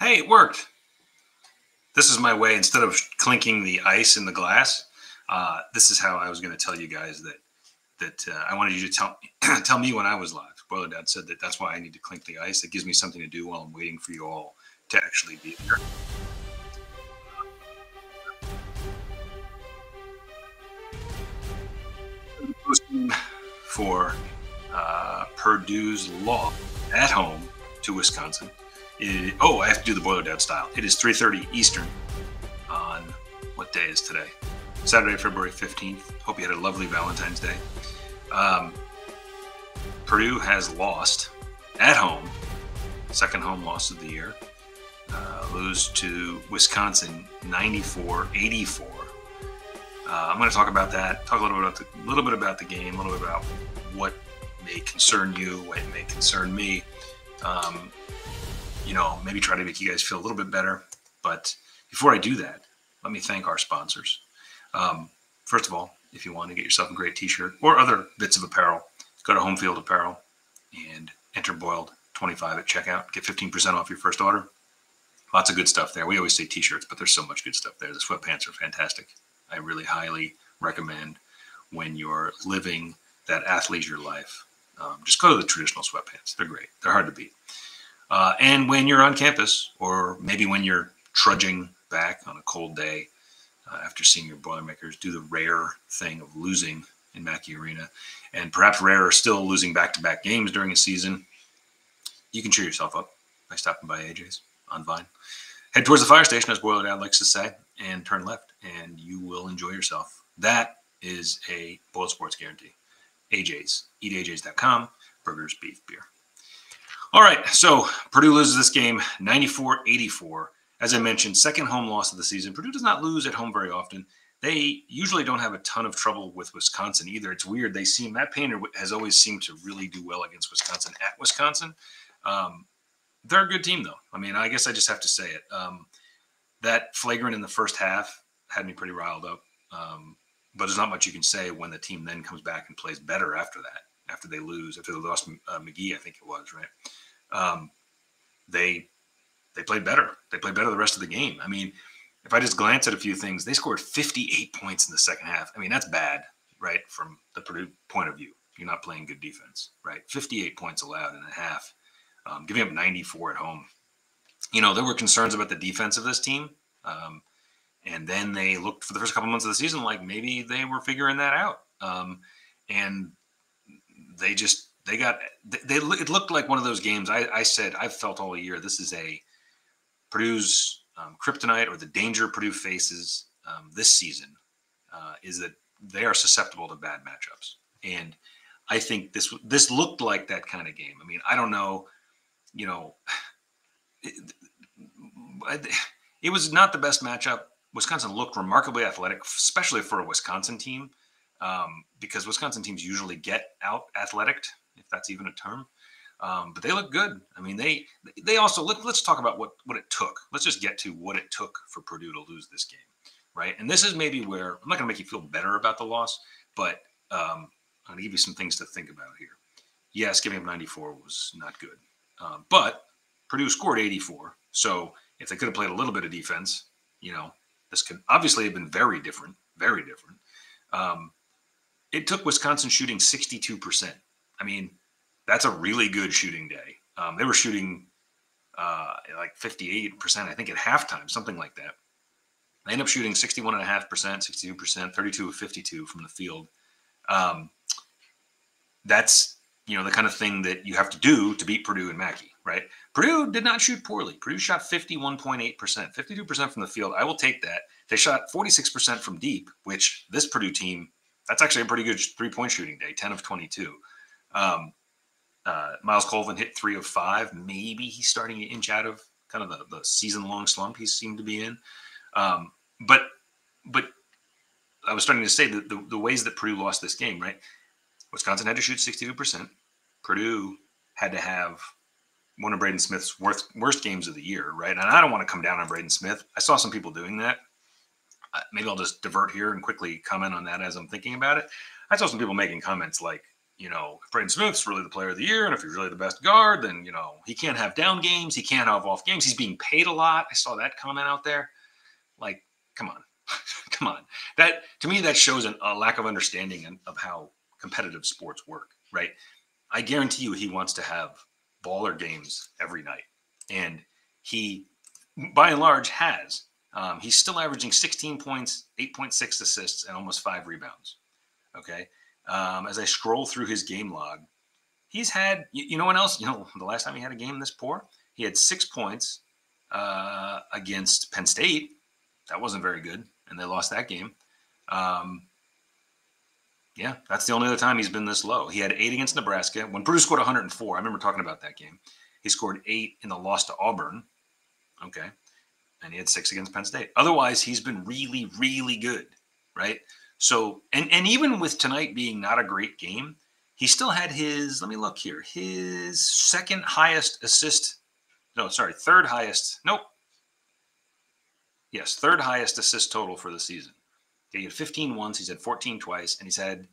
Hey, it worked. This is my way. Instead of clinking the ice in the glass, this is how I was going to tell you guys that I wanted you to tell me when I was live. Boiler Dad said that's why I need to clink the ice. It gives me something to do while I'm waiting for you all to actually be here. For Purdue's loss at home to Wisconsin. I have to do the Boiler Dad style. It is 3:30 Eastern on what day is today? Saturday, February 15th. Hope you had a lovely Valentine's Day. Purdue has lost at home, second home loss of the year. Lose to Wisconsin 94-84. I'm going to talk about that, talk a little bit about the game, a little bit about what may concern you, what may concern me. Maybe try to make you guys feel a little bit better. But before I do that, let me thank our sponsors. First of all, if you want to get yourself a great t-shirt or other bits of apparel, go to Home Field Apparel and enter Boiled25 at checkout. Get 15% off your first order. Lots of good stuff there. We always say t-shirts, but there's so much good stuff there. The sweatpants are fantastic. I really highly recommend when you're living that athleisure life. Just go to the traditional sweatpants. They're great. They're hard to beat. And when you're on campus, or maybe when you're trudging back on a cold day after seeing your Boilermakers do the rare thing of losing in Mackey Arena, and perhaps rarer still losing back-to-back games during a season, you can cheer yourself up by stopping by AJ's on Vine. Head towards the fire station, as Boiler Dad likes to say, and turn left, and you will enjoy yourself. That is a Boiled Sports guarantee. AJ's, eatajs.com, burgers, beef, beer. All right, so Purdue loses this game 94-84. As I mentioned, second home loss of the season. Purdue does not lose at home very often. They usually don't have a ton of trouble with Wisconsin either. It's weird. Matt Painter has always seemed to really do well against Wisconsin at Wisconsin. They're a good team, though. I mean, I guess I just have to say it. That flagrant in the first half had me pretty riled up. But there's not much you can say when the team then comes back and plays better after that, after they lost McGee, I think it was, right? They played better. They played better the rest of the game. I mean, if I just glance at a few things, they scored 58 points in the second half. I mean, that's bad, right? From the Purdue point of view, you're not playing good defense, right? 58 points allowed in a half, giving up 94 at home. There were concerns about the defense of this team. And then they looked for the first couple months of the season like maybe they were figuring that out. And it looked like one of those games. I've felt all year, this is a Purdue's kryptonite, or the danger Purdue faces this season is that they are susceptible to bad matchups. And I think this looked like that kind of game. I mean, I don't know, it was not the best matchup. Wisconsin looked remarkably athletic, especially for a Wisconsin team, because Wisconsin teams usually get out athletic, if that's even a term. But they look good. I mean, they also let's talk about what it took. Let's just get to what it took for Purdue to lose this game, right? And this is maybe where I'm not going to make you feel better about the loss, but I'm going to give you some things to think about here. Yes, giving up 94 was not good, but Purdue scored 84. So if they could have played a little bit of defense, this could obviously have been very different, very different. It took Wisconsin shooting 62%. I mean, that's a really good shooting day. They were shooting like 58%, I think, at halftime, something like that. They ended up shooting 61.5%, 62%, 32 of 52 from the field. That's, the kind of thing that you have to do to beat Purdue and Mackey, right? Purdue did not shoot poorly. Purdue shot 51.8%, 52% from the field. I will take that. They shot 46% from deep, which this Purdue team, that's actually a pretty good three-point shooting day, 10 of 22. Miles Colvin hit 3 of 5. Maybe he's starting to inch out of kind of the season-long slump he seemed to be in. But I was starting to say that the ways that Purdue lost this game, right? Wisconsin had to shoot 62%. Purdue had to have one of Braden Smith's worst games of the year, right? And I don't want to come down on Braden Smith. I saw some people doing that. Maybe I'll just divert here and quickly comment on that as I'm thinking about it. I saw some people making comments like, you know, if Braden Smith's really the player of the year, and if he's really the best guard, then, you know, he can't have down games. He can't have off games. He's being paid a lot. I saw that comment out there. Like, come on. Come on. That, to me, that shows a lack of understanding of how competitive sports work, right? I guarantee you he wants to have baller games every night. And he, by and large, has. He's still averaging 16 points, 8.6 assists, and almost 5 rebounds. Okay. As I scroll through his game log, he's had, you know what else? You know, the last time he had a game this poor, he had 6 points against Penn State. That wasn't very good, and they lost that game. Yeah, that's the only other time he's been this low. He had 8 against Nebraska. When Purdue scored 104, I remember talking about that game. He scored 8 in the loss to Auburn. Okay. And he had 6 against Penn State. Otherwise, he's been really, really good, right? So, and even with tonight being not a great game, he still had his, let me look here, his third highest assist total for the season. Okay, he had 15 once, he's had 14 twice, and he's had,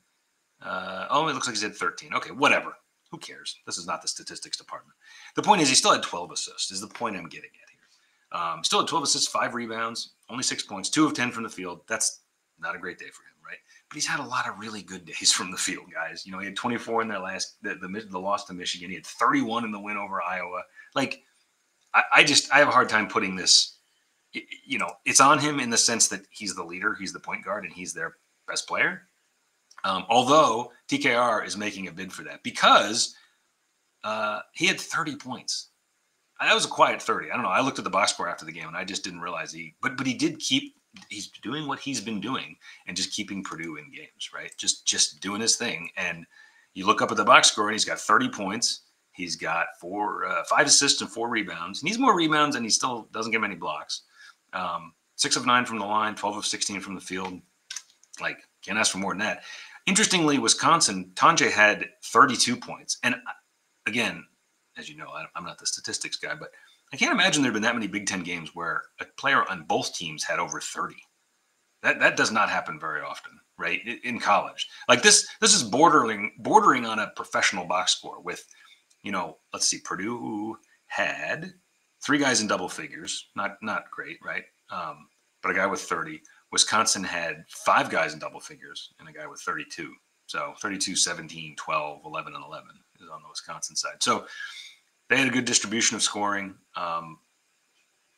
it looks like he's had 13. Okay, whatever. Who cares? This is not the statistics department. The point is he still had 12 assists, is the point I'm getting at here. Still had 12 assists, 5 rebounds, only 6 points, 2 of 10 from the field. That's not a great day for him, right? But he's had a lot of really good days from the field, guys. You know, he had 24 in their the loss to Michigan. He had 31 in the win over Iowa. Like, I have a hard time putting this, you know, it's on him in the sense that he's the leader, he's the point guard, and he's their best player. Although TKR is making a bid for that because he had 30 points. That was a quiet 30. I don't know. I looked at the box score after the game and I just didn't realize but he did he's doing what he's been doing and just keeping Purdue in games, right? Just doing his thing. And you look up at the box score and he's got 30 points. He's got 5 assists and 4 rebounds. He needs more rebounds and he still doesn't get many blocks. 6 of 9 from the line, 12 of 16 from the field. Like, can't ask for more than that. Interestingly, Wisconsin, Tonje had 32 points. And again, as you know, I'm not the statistics guy, but I can't imagine there have been that many Big Ten games where a player on both teams had over 30. That does not happen very often, right? In college. Like this is bordering on a professional box score with, you know, let's see, Purdue had 3 guys in double figures. Not great, right? But a guy with 30. Wisconsin had 5 guys in double figures and a guy with 32. So 32, 17, 12, 11, and 11 is on the Wisconsin side. So they had a good distribution of scoring.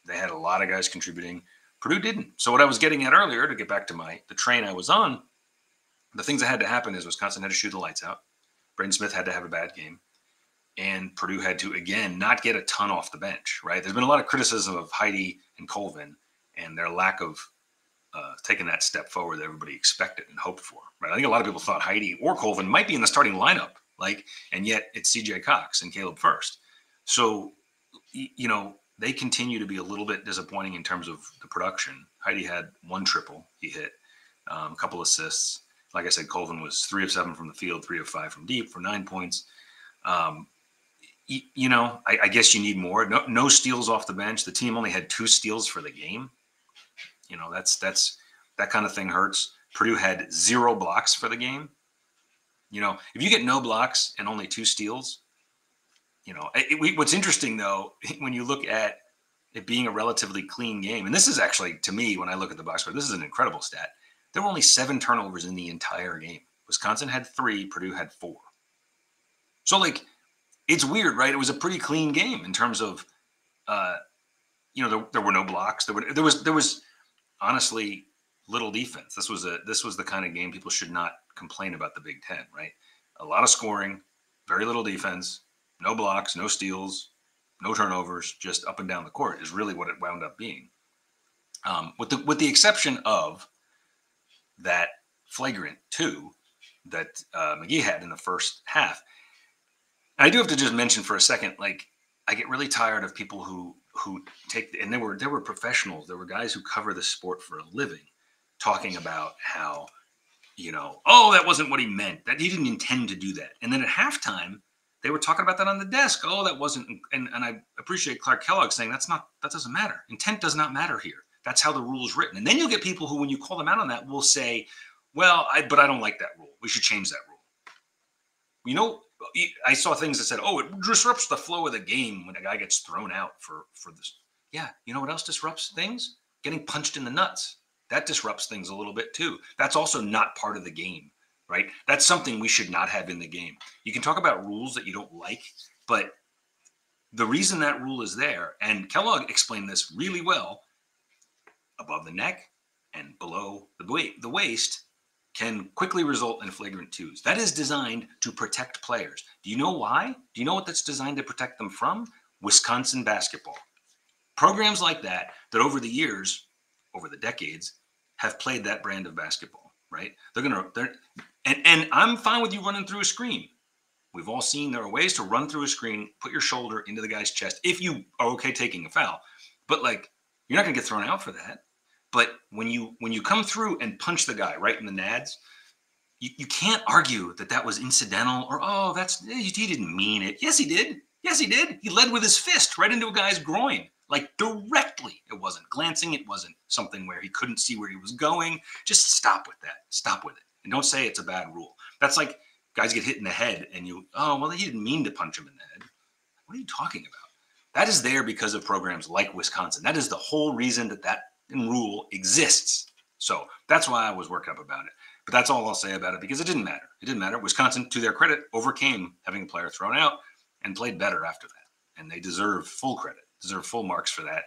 They had a lot of guys contributing. Purdue didn't. So what I was getting at earlier, to get back to the train I was on, the things that had to happen is Wisconsin had to shoot the lights out. Braden Smith had to have a bad game. And Purdue had to, again, not get a ton off the bench, right? There's been a lot of criticism of Heide and Colvin and their lack of taking that step forward that everybody expected and hoped for, right? I think a lot of people thought Heide or Colvin might be in the starting lineup, and yet it's CJ Cox and Caleb First. So, you know, they continue to be a little bit disappointing in terms of the production. Heide had 1 triple he hit, a couple assists. Like I said, Colvin was 3 of 7 from the field, 3 of 5 from deep for 9 points. You know, I guess you need more. No steals off the bench. The team only had 2 steals for the game. You know, that's that kind of thing hurts. Purdue had 0 blocks for the game. You know, if you get no blocks and only 2 steals, you know, what's interesting though, when you look at it being a relatively clean game, and this is actually, to me, when I look at the box score, this is an incredible stat. There were only 7 turnovers in the entire game. Wisconsin had 3, Purdue had 4. So, like, it's weird, right? It was a pretty clean game in terms of, you know, there were no blocks. There was honestly little defense. This was the kind of game people should not complain about the Big Ten, right? A lot of scoring, very little defense, no blocks, no steals, no turnovers, just up and down the court is really what it wound up being. With the exception of that flagrant 2 that McGee had in the first half. And I do have to just mention for a second, like, I get really tired of people who take, and there were professionals, there were guys who cover the sport for a living, talking about how, you know, oh, that wasn't what he meant, that he didn't intend to do that. And then at halftime, they were talking about that on the desk. Oh, that wasn't, and I appreciate Clark Kellogg saying that doesn't matter. Intent does not matter here. That's how the rule is written. And then you'll get people who, when you call them out on that, will say, well, but I don't like that rule. We should change that rule. You know, I saw things that said, "Oh, it disrupts the flow of the game when a guy gets thrown out for this." Yeah, you know what else disrupts things? Getting punched in the nuts. That disrupts things a little bit too. That's also not part of the game, right? That's something we should not have in the game. You can talk about rules that you don't like, but the reason that rule is there, and Kellogg explained this really well, above the neck and below the waist can quickly result in flagrant twos. That is designed to protect players. Do you know why? Do you know what that's designed to protect them from? Wisconsin basketball. Programs like that over the years, over the decades, have played that brand of basketball, right? And I'm fine with you running through a screen. We've all seen there are ways to run through a screen, put your shoulder into the guy's chest if you are okay taking a foul. But like, you're not going to get thrown out for that. But when you come through and punch the guy right in the nads, you can't argue that was incidental or, oh, he didn't mean it. Yes, he did. Yes, he did. He led with his fist right into a guy's groin, like directly. It wasn't glancing. It wasn't something where he couldn't see where he was going. Just stop with that. Stop with it. And don't say it's a bad rule. That's like guys get hit in the head and he didn't mean to punch him in the head. What are you talking about? That is there because of programs like Wisconsin. That is the whole reason that rule exists. So that's why I was worked up about it. But that's all I'll say about it because it didn't matter. It didn't matter. Wisconsin, to their credit, overcame having a player thrown out and played better after that. And they deserve full credit, deserve full marks for that.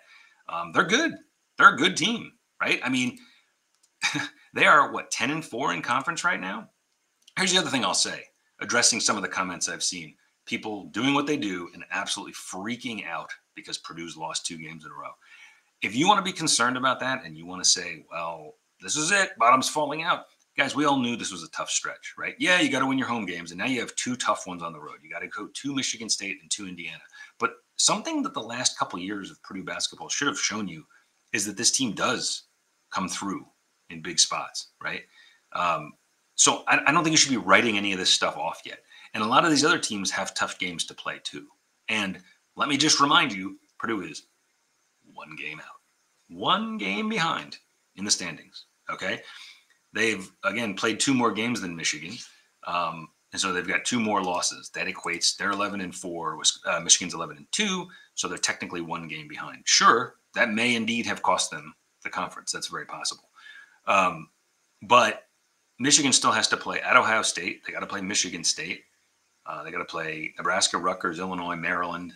They're good. They're a good team, right? I mean, they are, 10-4 in conference right now? Here's the other thing I'll say, addressing some of the comments I've seen. People doing what they do and absolutely freaking out because Purdue's lost 2 games in a row. If you want to be concerned about that and you want to say, well, this is it, bottom's falling out. Guys, we all knew this was a tough stretch, right? Yeah, you got to win your home games, and now you have 2 tough ones on the road. You got to go to Michigan State and to Indiana. But something that the last couple of years of Purdue basketball should have shown you is that this team does come through in big spots, right? So I don't think you should be writing any of this stuff off yet. And a lot of these other teams have tough games to play too. And let me just remind you, Purdue is 1 game out, 1 game behind in the standings. Okay. They've, again, played 2 more games than Michigan. And so they've got 2 more losses. That equates, they're 11-4, Michigan's 11-2. So they're technically 1 game behind. Sure, that may indeed have cost them the conference. That's very possible. But Michigan still has to play at Ohio State. They got to play Michigan State. They got to play Nebraska, Rutgers, Illinois, Maryland,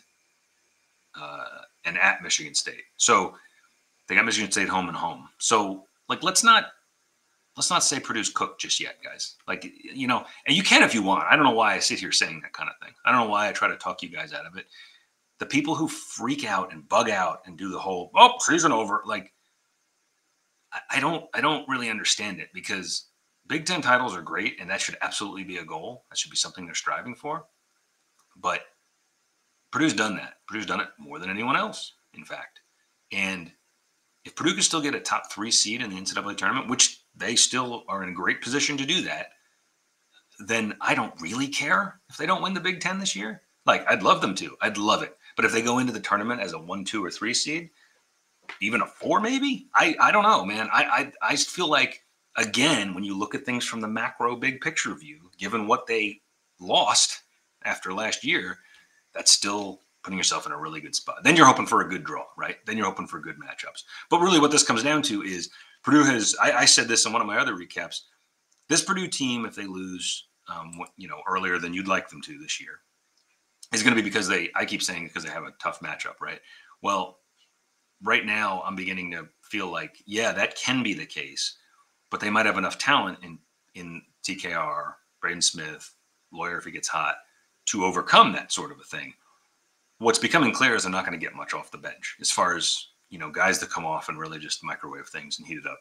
and at Michigan State. So they got Michigan State home and home. So let's not say Purdue's cooked just yet, guys. And you can if you want. I don't know why I sit here saying that kind of thing. I don't know why I try to talk you guys out of it. The people who freak out and bug out and do the whole, season over, I don't really understand it because Big Ten titles are great and that should absolutely be a goal. That should be something they're striving for. But Purdue's done that. Purdue's done it more than anyone else, in fact. And if Purdue can still get a top 3 seed in the NCAA tournament, which they still are in a great position to do that, then I don't really care if they don't win the Big Ten this year. I'd love them to. I'd love it. But if they go into the tournament as a 1, 2, or 3 seed, even a 4 maybe, I don't know, man. I feel like, again, when you look at things from the macro big picture view, given what they lost after last year, that's still putting yourself in a really good spot. Then you're hoping for a good draw, right? Then you're hoping for good matchups. But really what this comes down to is Purdue has, I said this in one of my other recaps, this Purdue team, if they lose, earlier than you'd like them to this year, is going to be because they have a tough matchup, right? Well, right now I'm beginning to feel like, yeah, that can be the case, but they might have enough talent in TKR, Braden Smith, Lawyer if he gets hot, to overcome that sort of a thing. What's becoming clear is they're not going to get much off the bench as far as, guys that come off and really just microwave things and heat it up.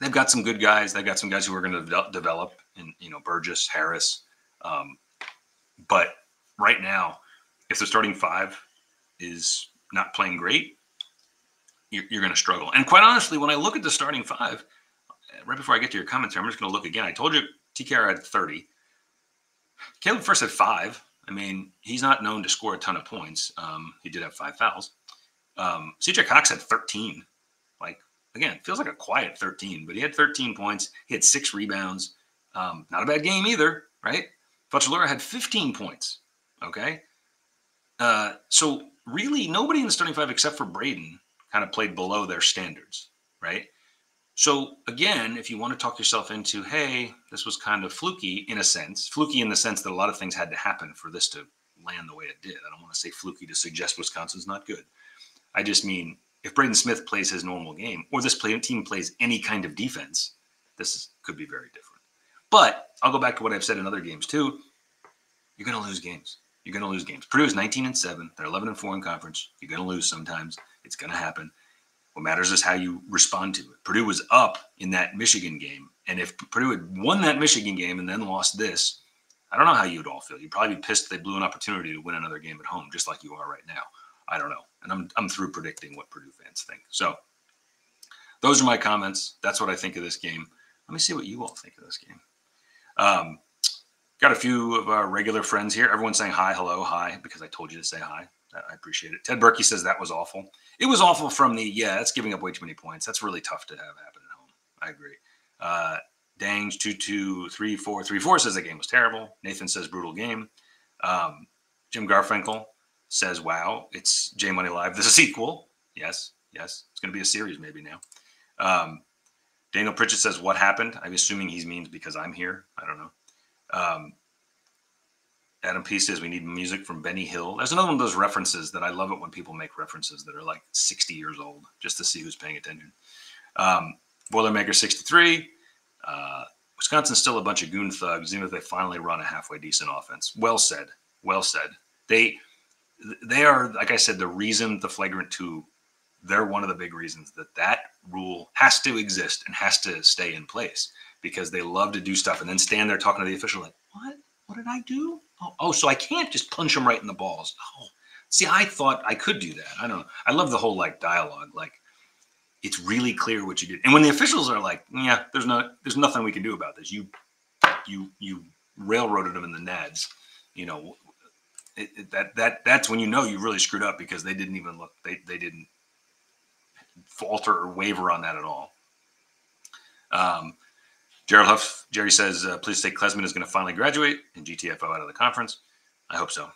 They've got some good guys. They've got some guys who are going to develop in, Burgess, Harris. But right now, if the starting 5 is not playing great, you're going to struggle. And quite honestly, when I look at the starting 5, right before I get to your commentary, I'm just going to look again. I told you TKR had 30. Caleb First had 5. I mean, he's not known to score a ton of points. He did have 5 fouls. CJ Cox had 13. Again, feels like a quiet 13, but he had 13 points. He had 6 rebounds. Not a bad game either, right? Fuchalura had 15 points. Okay. So really, nobody in the starting five except for Braden kind of played below their standards, right? So again, if you want to talk yourself into, hey, this was kind of fluky in a sense, fluky in the sense that a lot of things had to happen for this to land the way it did. I don't want to say fluky to suggest Wisconsin's not good. I just mean if Braden Smith plays his normal game or this team plays any kind of defense, could be very different. But I'll go back to what I've said in other games too. You're going to lose games. You're going to lose games. Purdue is 19-7. They're 11-4 in conference. You're going to lose sometimes. It's going to happen. What matters is how you respond to it. Purdue was up in that Michigan game. And if Purdue had won that Michigan game and then lost this, I don't know how you'd all feel. You'd probably be pissed they blew an opportunity to win another game at home, just like you are right now. I don't know. And I'm through predicting what Purdue fans think. So those are my comments. That's what I think of this game. Let me see what you all think of this game. Got a few of our regular friends here. Everyone's saying hi, hello, hi, because I told you to say hi. I appreciate it. Ted Berkey says that was awful. It was awful from that's giving up way too many points. That's really tough to have happen at home. I agree. Dangs 223434 says the game was terrible. Nathan says brutal game. Jim Garfinkel says, wow, it's J Money Live, the sequel. Yes. It's going to be a series maybe now. Daniel Pritchett says, what happened? I'm assuming he means because I'm here. I don't know. Adam P says we need music from Benny Hill. There's another one of those references that I love it when people make references that are like 60 years old just to see who's paying attention. Boilermakers 63. Wisconsin's still a bunch of goon thugs, even if they finally run a halfway decent offense. Well said. They are, like I said, the reason the flagrant 2, they're one of the big reasons that rule has to exist and has to stay in place because they love to do stuff and then stand there talking to the official like, what? What did I do? Oh, so I can't just punch them right in the balls. Oh, see, I thought I could do that. I don't know. I love the whole dialogue. It's really clear what you did. And when the officials are like, yeah, there's nothing we can do about this. You railroaded them in the nads. That's when you really screwed up because they didn't even look. They didn't falter or waver on that at all. Gerald Huff, Jerry says, please say Klesman is going to finally graduate and GTFO out of the conference. I hope so.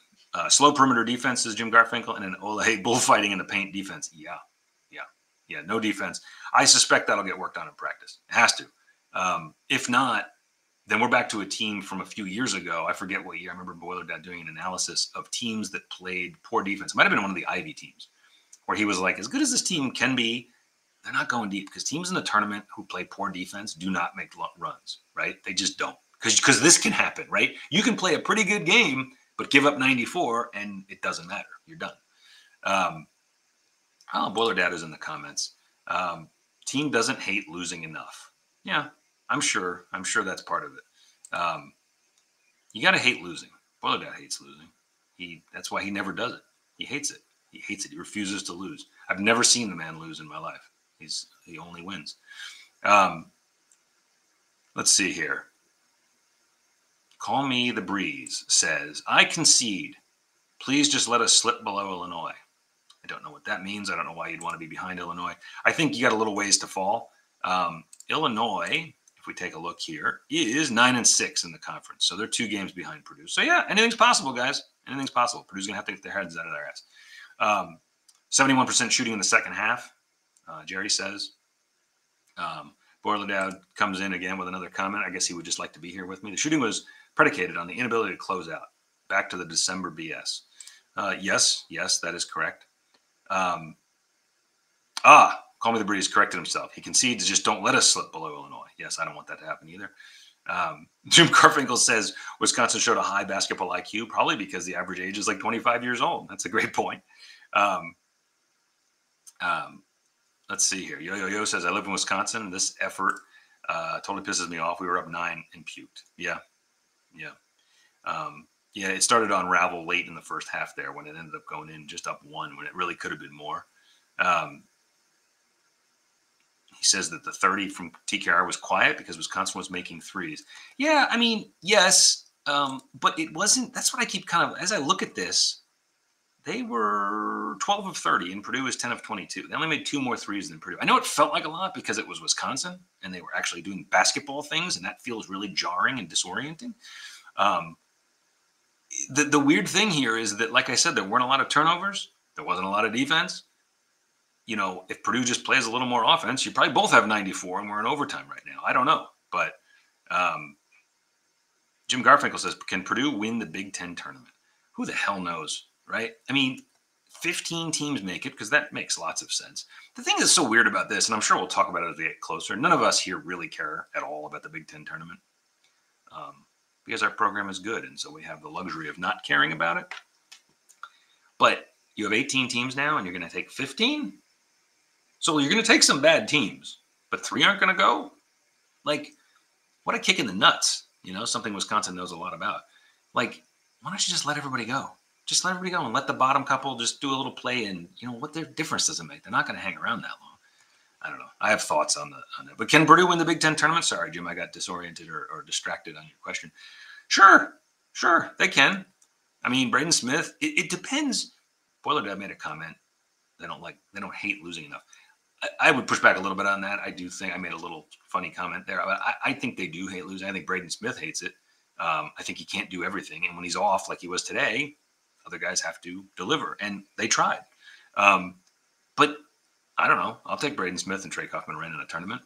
Slow perimeter defense, says Jim Garfinkel, and an Ole bullfighting in the paint defense. Yeah, no defense. I suspect that'll get worked on in practice. It has to. If not, then we're back to a team from a few years ago. I forget what year. I remember Boiler Dad doing an analysis of teams that played poor defense. It might have been one of the Ivy teams where he was like, as good as this team can be, they're not going deep because teams in the tournament who play poor defense do not make runs, right? They just don't. Because this can happen, right? You can play a pretty good game, but give up 94 and it doesn't matter. You're done. Boiler Dad is in the comments. Team doesn't hate losing enough. Yeah, I'm sure that's part of it. You got to hate losing. Boiler Dad hates losing. That's why he never does it. He hates it. He refuses to lose. I've never seen the man lose in my life. He only wins. Let's see here. Call Me the Breeze says, I concede. Please just let us slip below Illinois. I don't know what that means. I don't know why you'd want to be behind Illinois. I think you got a little ways to fall. Illinois, if we take a look here, is 9-6 in the conference. So they're 2 games behind Purdue. So yeah, anything's possible, guys. Anything's possible. Purdue's going to have to get their heads out of their ass. 71% shooting in the second half, Jerry says. Boiler Dad comes in again with another comment. I guess he would just like to be here with me. The shooting was predicated on the inability to close out. Back to the December BS. Yes, that is correct. Call Me the Breeze corrected himself. He concedes, just don't let us slip below Illinois. Yes, I don't want that to happen either. Jim Garfinkel says Wisconsin showed a high basketball IQ, probably because the average age is like 25 years old. That's a great point. Let's see here. Yo says, I live in Wisconsin. This effort totally pisses me off. We were up 9 and puked. Yeah. It started to unravel late in the first half there when it ended up going in just up 1 when it really could have been more. He says that the 30 from TKR was quiet because Wisconsin was making threes. Yeah, I mean, yes, but it wasn't. That's what I keep as I look at this, they were 12 of 30 and Purdue was 10 of 22. They only made 2 more threes than Purdue. I know it felt like a lot because it was Wisconsin and they were actually doing basketball things, and that feels really jarring and disorienting. the weird thing here is that, like I said, there weren't a lot of turnovers. There wasn't a lot of defense. You know, if Purdue just plays a little more offense, you probably both have 94, and we're in overtime right now. I don't know, but Jim Garfinkel says, can Purdue win the Big Ten tournament? Who the hell knows, right? I mean, 15 teams make it because that makes lots of sense. The thing that's so weird about this, and I'm sure we'll talk about it as we get closer, none of us here really care at all about the Big Ten tournament because our program is good, and so we have the luxury of not caring about it. But you have 18 teams now, and you're going to take 15? So you're going to take some bad teams, but 3 aren't going to go? Like, what a kick in the nuts. You know, something Wisconsin knows a lot about. Like, why don't you just let everybody go? Just let everybody go and let the bottom couple just do a little play, and you know what their difference does it make? They're not going to hang around that long. I don't know. I have thoughts on that. But can Purdue win the Big Ten tournament? Sorry, Jim, I got disoriented or distracted on your question. Sure, they can. I mean, Braden Smith. It depends. Boiler Dad made a comment. They don't hate losing enough. I would push back a little bit on that. I do think I made a little funny comment there. I think they do hate losing. I think Braden Smith hates it. I think he can't do everything. And when he's off like he was today, other guys have to deliver. And they tried. But I don't know. I'll take Braden Smith and Trey Kaufman-Renn in a tournament.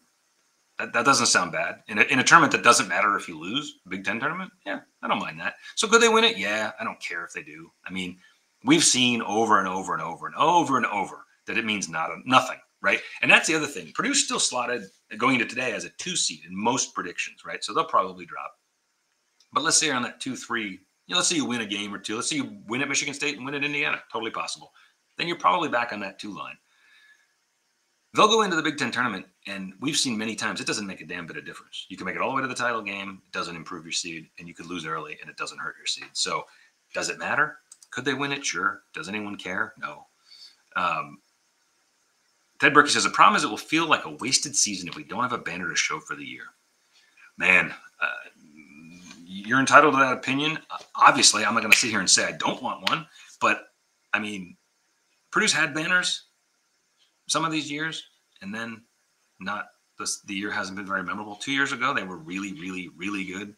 That doesn't sound bad. In a tournament that doesn't matter if you lose, Big Ten tournament, yeah, I don't mind that. So could they win it? Yeah, I don't care if they do. I mean, we've seen over and over and over and over and over that it means nothing. Right. And that's the other thing. Purdue's still slotted going into today as a 2 seed in most predictions. Right. So they'll probably drop. But let's say you're on that 2-3. Let's say you win a game or two. Let's say you win at Michigan State and win at Indiana. Totally possible. Then you're probably back on that 2 line. They'll go into the Big Ten tournament. And we've seen many times it doesn't make a damn bit of difference. You can make it all the way to the title game. It doesn't improve your seed. And you could lose early and it doesn't hurt your seed. So does it matter? Could they win it? Sure. Does anyone care? No. Ted Berkey says, the problem is it will feel like a wasted season if we don't have a banner to show for the year. Man, you're entitled to that opinion. Obviously, I'm not going to sit here and say I don't want one. But, I mean, Purdue's had banners some of these years, and then the year hasn't been very memorable. 2 years ago, they were really, really, really good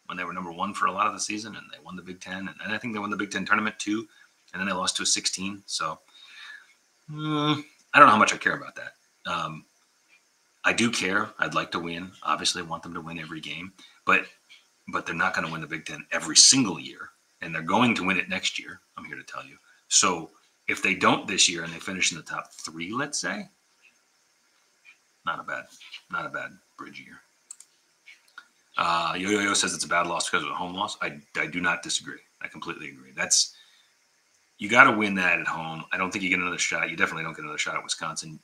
when they were number 1 for a lot of the season, and they won the Big Ten. And I think they won the Big Ten tournament, too, and then they lost to a 16. So, I don't know how much I care about that. I do care. I'd like to win. Obviously, I want them to win every game. But they're not going to win the Big Ten every single year. And they're going to win it next year, I'm here to tell you. So if they don't this year and they finish in the top 3, let's say, not a bad bridge year. Yo-Yo says it's a bad loss because of a home loss. I do not disagree. I completely agree. You got to win that at home. I don't think you get another shot. You definitely don't get another shot at Wisconsin,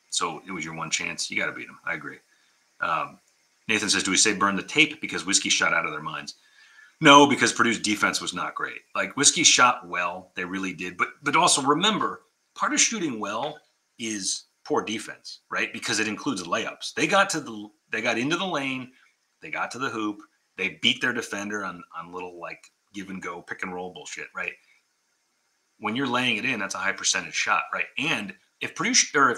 So it was your one chance. You got to beat them. I agree. Nathan says, do we say burn the tape because Whiskey shot out of their minds? No, because Purdue's defense was not great. Like, Whiskey shot well. They really did. But also remember, part of shooting well is poor defense, right? Because it includes layups. They got into the lane. They got to the hoop. They beat their defender on little, like, give and go, pick and roll bullshit, right? When you're laying it in, that's a high percentage shot, right? And if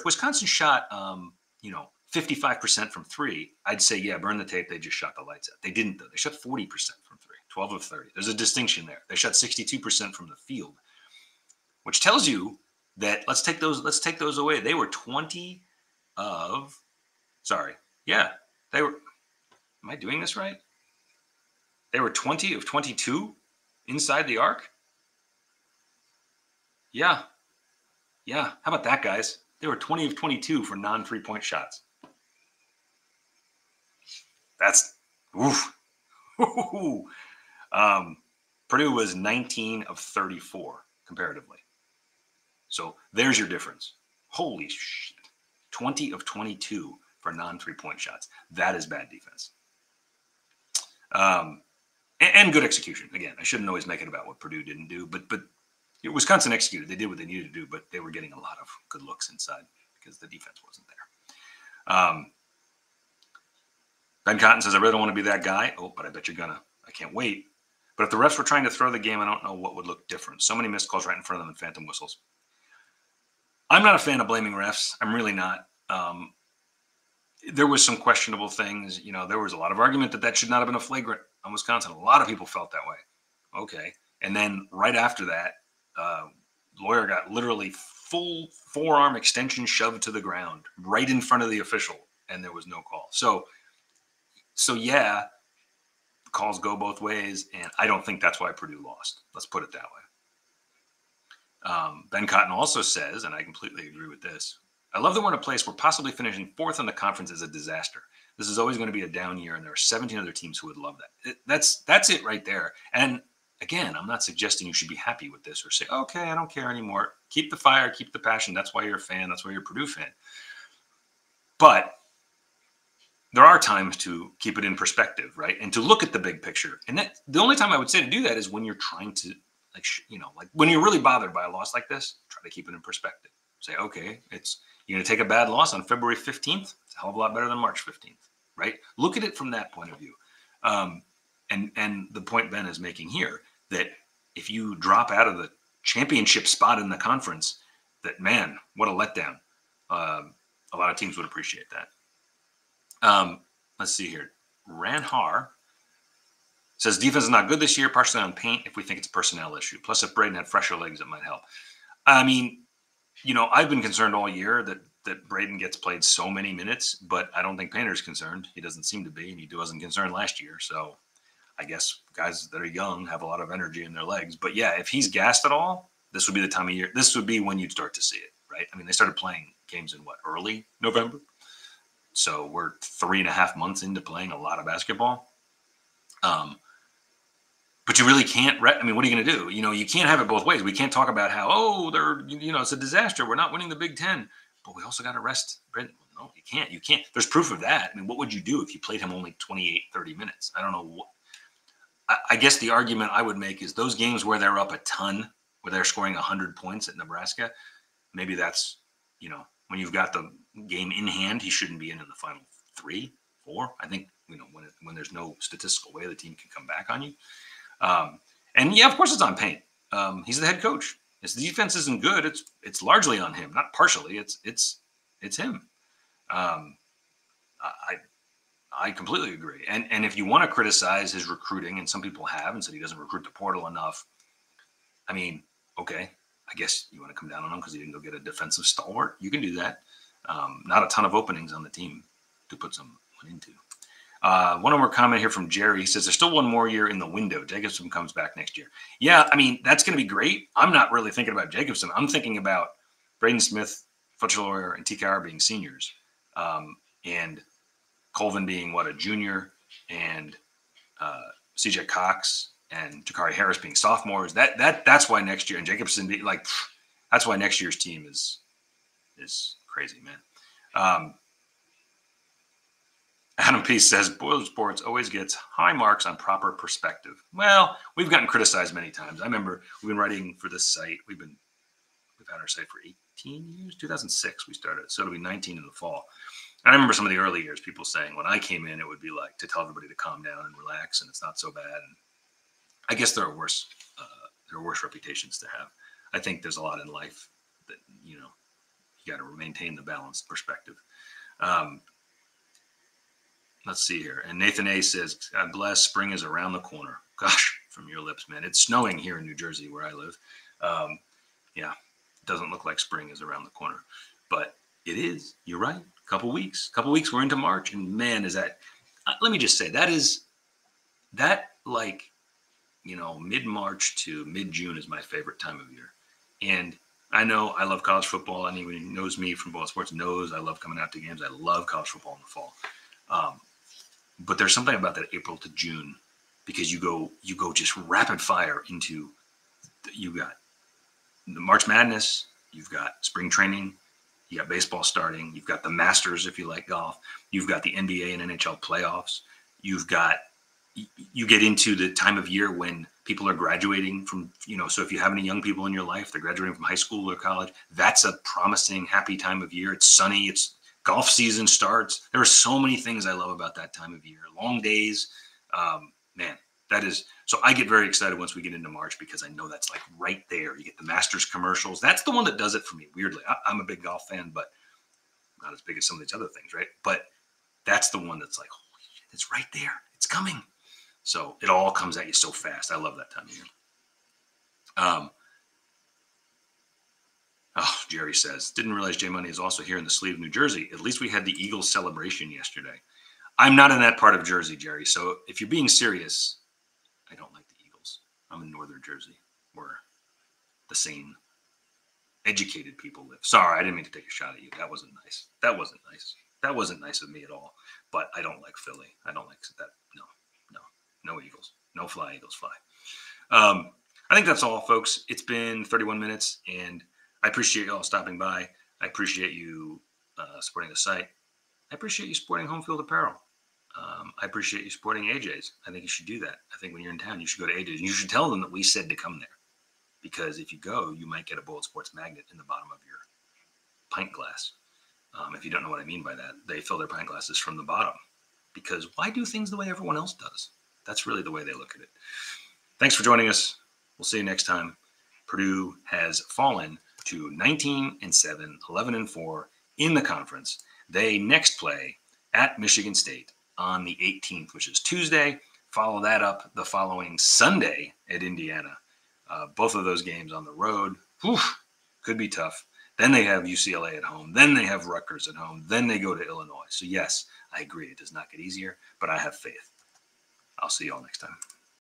Wisconsin shot, 55% from 3, I'd say, yeah, burn the tape. They just shot the lights out. They didn't, though. They shot 40% from 3, 12 of 30. There's a distinction there. They shot 62% from the field, which tells you that let's take those away. They were 20 of, sorry. Yeah, they were, am I doing this right? They were 20 of 22 inside the arc. Yeah. How about that, guys? They were 20 of 22 for non-3-point shots. That's oof. Purdue was 19 of 34 comparatively. So there's your difference. Holy shit. 20 of 22 for non-3-point shots. That is bad defense. And good execution. Again, I shouldn't always make it about what Purdue didn't do, but Wisconsin executed. They did what they needed to do, but they were getting a lot of good looks inside because the defense wasn't there. Ben Cotton says, I really don't want to be that guy. Oh, but I bet you're gonna. I can't wait. But if the refs were trying to throw the game, I don't know what would look different. So many missed calls right in front of them and phantom whistles. I'm not a fan of blaming refs. I'm really not. There was some questionable things. There was a lot of argument that should not have been a flagrant on Wisconsin. A lot of people felt that way. okay. And then right after that, lawyer got literally full forearm extension shoved to the ground right in front of the official, and there was no call. So yeah, calls go both ways, and I don't think that's why Purdue lost. Let's put it that way. Ben Cotton also says, and I completely agree with this, I love that we're in a place where possibly finishing fourth in the conference is a disaster. This is always going to be a down year, and there are 17 other teams who would love that. That's it right there. And again, I'm not suggesting you should be happy with this or say, okay, I don't care anymore. Keep the fire, keep the passion. That's why you're a fan. That's why you're a Purdue fan. But there are times to keep it in perspective, right? And to look at the big picture. And the only time I would say to do that is when you're trying to, like when you're really bothered by a loss like this, try to keep it in perspective. Say, okay, you're going to take a bad loss on February 15th. It's a hell of a lot better than March 15th, right? Look at it from that point of view. And the point Ben is making here, that if you drop out of the championship spot in the conference, that, man, what a letdown. A lot of teams would appreciate that. Let's see here. Ranhar says defense is not good this year, partially on paint if we think it's a personnel issue. Plus, if Braden had fresher legs, it might help. I mean, I've been concerned all year that Braden gets played so many minutes, but I don't think Painter's concerned. He doesn't seem to be, and he wasn't concerned last year. So I guess guys that are young have a lot of energy in their legs. But yeah, if he's gassed at all, this would be the time of year. This would be when you'd start to see it, right? I mean, they started playing games in early November? So we're 3.5 months into playing a lot of basketball. But you really can't. I mean, what are you going to do? You can't have it both ways. We can't talk about how, it's a disaster. We're not winning the Big Ten, but we also got to rest Brent. No, you can't. You can't. There's proof of that. I mean, what would you do if you played him only 28, 30 minutes? I don't know. I guess the argument I would make is those games where they're up a ton, where they're scoring 100 points at Nebraska, maybe that's, when you've got the game in hand, he shouldn't be in the final 3, 4. I think, when there's no statistical way the team can come back on you. And yeah, of course it's on Payne. He's the head coach. If the defense isn't good, it's largely on him, not partially. It's him. I completely agree. And if you want to criticize his recruiting, and some people have, and said he doesn't recruit the portal enough, I mean, okay, I guess you want to come down on him because he didn't go get a defensive stalwart. You can do that. Not a ton of openings on the team to put someone into. One more comment here from Jerry. He says, there's still one more year in the window. Jacobson comes back next year. Yeah, I mean, that's going to be great. I'm not really thinking about Jacobson. I'm thinking about Braden Smith, Fletcher Lawyer, and TKR being seniors. And Colvin being, a junior, and CJ Cox and Jakari Harris being sophomores. That's why next year, and Jacobson being that's why next year's team is crazy, man. Adam Peace says, Boiler Sports always gets high marks on proper perspective. Well, we've gotten criticized many times. I remember we've been writing for this site. We've had our site for 18 years. 2006 we started, so it'll be 19 in the fall. And I remember some of the early years, people saying when I came in, it would be like to tell everybody to calm down and relax, and it's not so bad. And I guess there are worse reputations to have. I think there's a lot in life that you got to maintain the balanced perspective. Let's see here. And Nathan A says, God bless, spring is around the corner. Gosh, from your lips, man. It's snowing here in New Jersey where I live. Yeah, it doesn't look like spring is around the corner. But it is. You're right. Couple weeks, we're into March. And man, is that, let me just say, mid-March to mid-June is my favorite time of year. And I know I love college football. Anyone who knows me from Boiler Sports knows I love coming out to games. I love college football in the fall. But there's something about that April to June, because you go just rapid fire into, you got the March Madness, you've got spring training, you got baseball starting, you've got the Masters if you like golf, you've got the NBA and NHL playoffs, you get into the time of year when people are graduating from, so if you have any young people in your life, they're graduating from high school or college, that's a promising, happy time of year. It's sunny, it's golf season starts. There are so many things I love about that time of year. Long days, man, that is. So I get very excited once we get into March, because I know that's like right there. You get the Masters commercials. That's the one that does it for me. Weirdly, I'm a big golf fan, but not as big as some of these other things, right? But that's the one that's like, holy shit, it's right there. It's coming. So it all comes at you so fast. I love that time of year. Oh, Jerry says, didn't realize J Money is also here in the Sleeve, New Jersey. At least we had the Eagles celebration yesterday. I'm not in that part of Jersey, Jerry. So if you're being serious, I don't like the Eagles. I'm in northern Jersey, where the sane, educated people live. Sorry, I didn't mean to take a shot at you. That wasn't nice. That wasn't nice. That wasn't nice of me at all. But I don't like Philly. I don't like that. No Eagles. No fly, Eagles fly. I think that's all, folks. It's been 31 minutes, and I appreciate you all stopping by. I appreciate you supporting the site. I appreciate you supporting Home Field Apparel. I appreciate you supporting AJ's. I think you should do that. I think when you're in town, you should go to AJ's. And you should tell them that we said to come there. Because if you go, you might get a Bold Sports magnet in the bottom of your pint glass. If you don't know what I mean by that, they fill their pint glasses from the bottom. Because why do things the way everyone else does? That's really the way they look at it. Thanks for joining us. We'll see you next time. Purdue has fallen to 19-7, 11-4 in the conference. They next play at Michigan State on the 18th, which is Tuesday. Follow that up the following Sunday at Indiana. Both of those games on the road. Whew, could be tough. Then they have UCLA at home. Then they have Rutgers at home. Then they go to Illinois. So yes, I agree. It does not get easier, but I have faith. I'll see you all next time.